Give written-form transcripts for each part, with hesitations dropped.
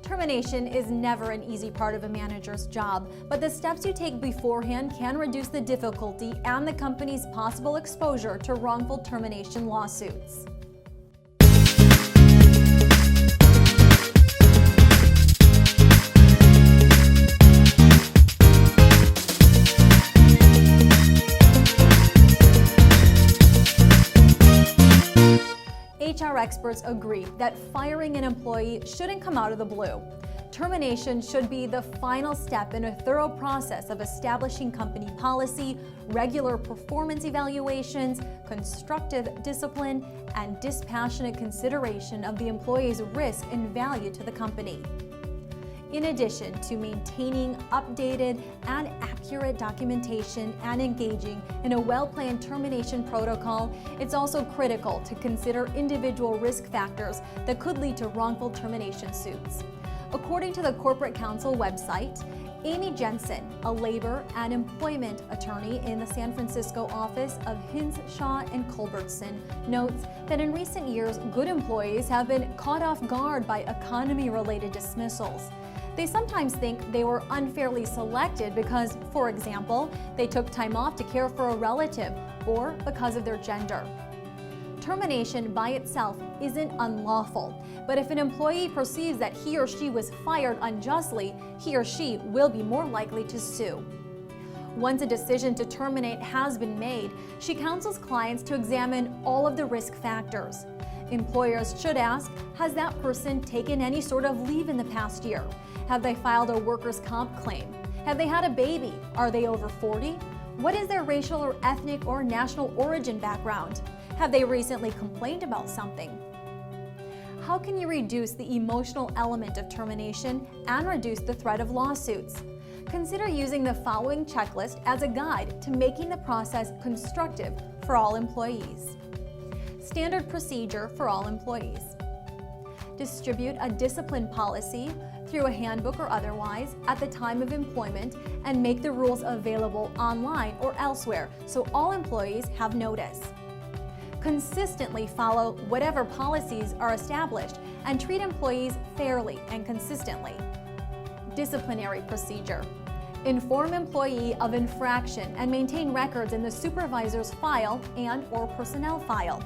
Termination is never an easy part of a manager's job, but the steps you take beforehand can reduce the difficulty and the company's possible exposure to wrongful termination lawsuits. HR experts agree that firing an employee shouldn't come out of the blue. Termination should be the final step in a thorough process of establishing company policy, regular performance evaluations, constructive discipline, and dispassionate consideration of the employee's risk and value to the company. In addition to maintaining updated and accurate documentation and engaging in a well-planned termination protocol, it's also critical to consider individual risk factors that could lead to wrongful termination suits. According to the Corporate Counsel website, Amy Jensen, a labor and employment attorney in the San Francisco office of Hinshaw and Culbertson, notes that in recent years, good employees have been caught off guard by economy-related dismissals. They sometimes think they were unfairly selected because, for example, they took time off to care for a relative or because of their gender. Termination by itself isn't unlawful, but if an employee perceives that he or she was fired unjustly, he or she will be more likely to sue. Once a decision to terminate has been made, she counsels clients to examine all of the risk factors. Employers should ask, has that person taken any sort of leave in the past year? Have they filed a workers' comp claim? Have they had a baby? Are they over 40? What is their racial or ethnic or national origin background? Have they recently complained about something? How can you reduce the emotional element of termination and reduce the threat of lawsuits? Consider using the following checklist as a guide to making the process constructive for all employees. Standard procedure for all employees. Distribute a discipline policy through a handbook or otherwise at the time of employment and make the rules available online or elsewhere so all employees have notice. Consistently follow whatever policies are established and treat employees fairly and consistently. Disciplinary procedure. Inform employee of infraction and maintain records in the supervisor's file and/or personnel file.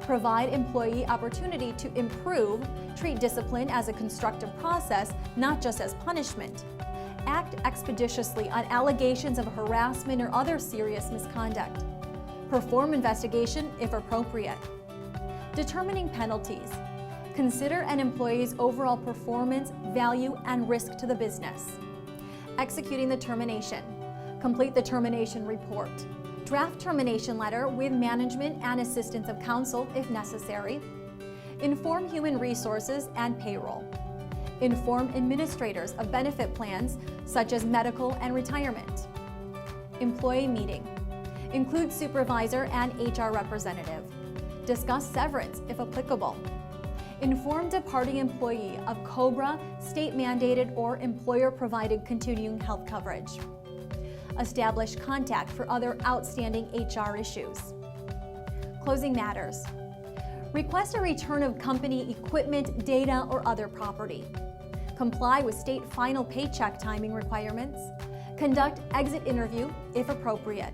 Provide employee opportunity to improve, treat discipline as a constructive process, not just as punishment. Act expeditiously on allegations of harassment or other serious misconduct. Perform investigation if appropriate. Determining penalties. Consider an employee's overall performance, value, and risk to the business. Executing the termination. Complete the termination report. Draft termination letter with management and assistance of counsel if necessary. Inform human resources and payroll. Inform administrators of benefit plans such as medical and retirement. Employee meeting. Include supervisor and HR representative. Discuss severance if applicable. Inform departing employee of COBRA, state-mandated or employer-provided continuing health coverage. Establish contact for other outstanding HR issues. Closing matters. Request a return of company equipment, data, or other property. Comply with state final paycheck timing requirements. Conduct exit interview if appropriate.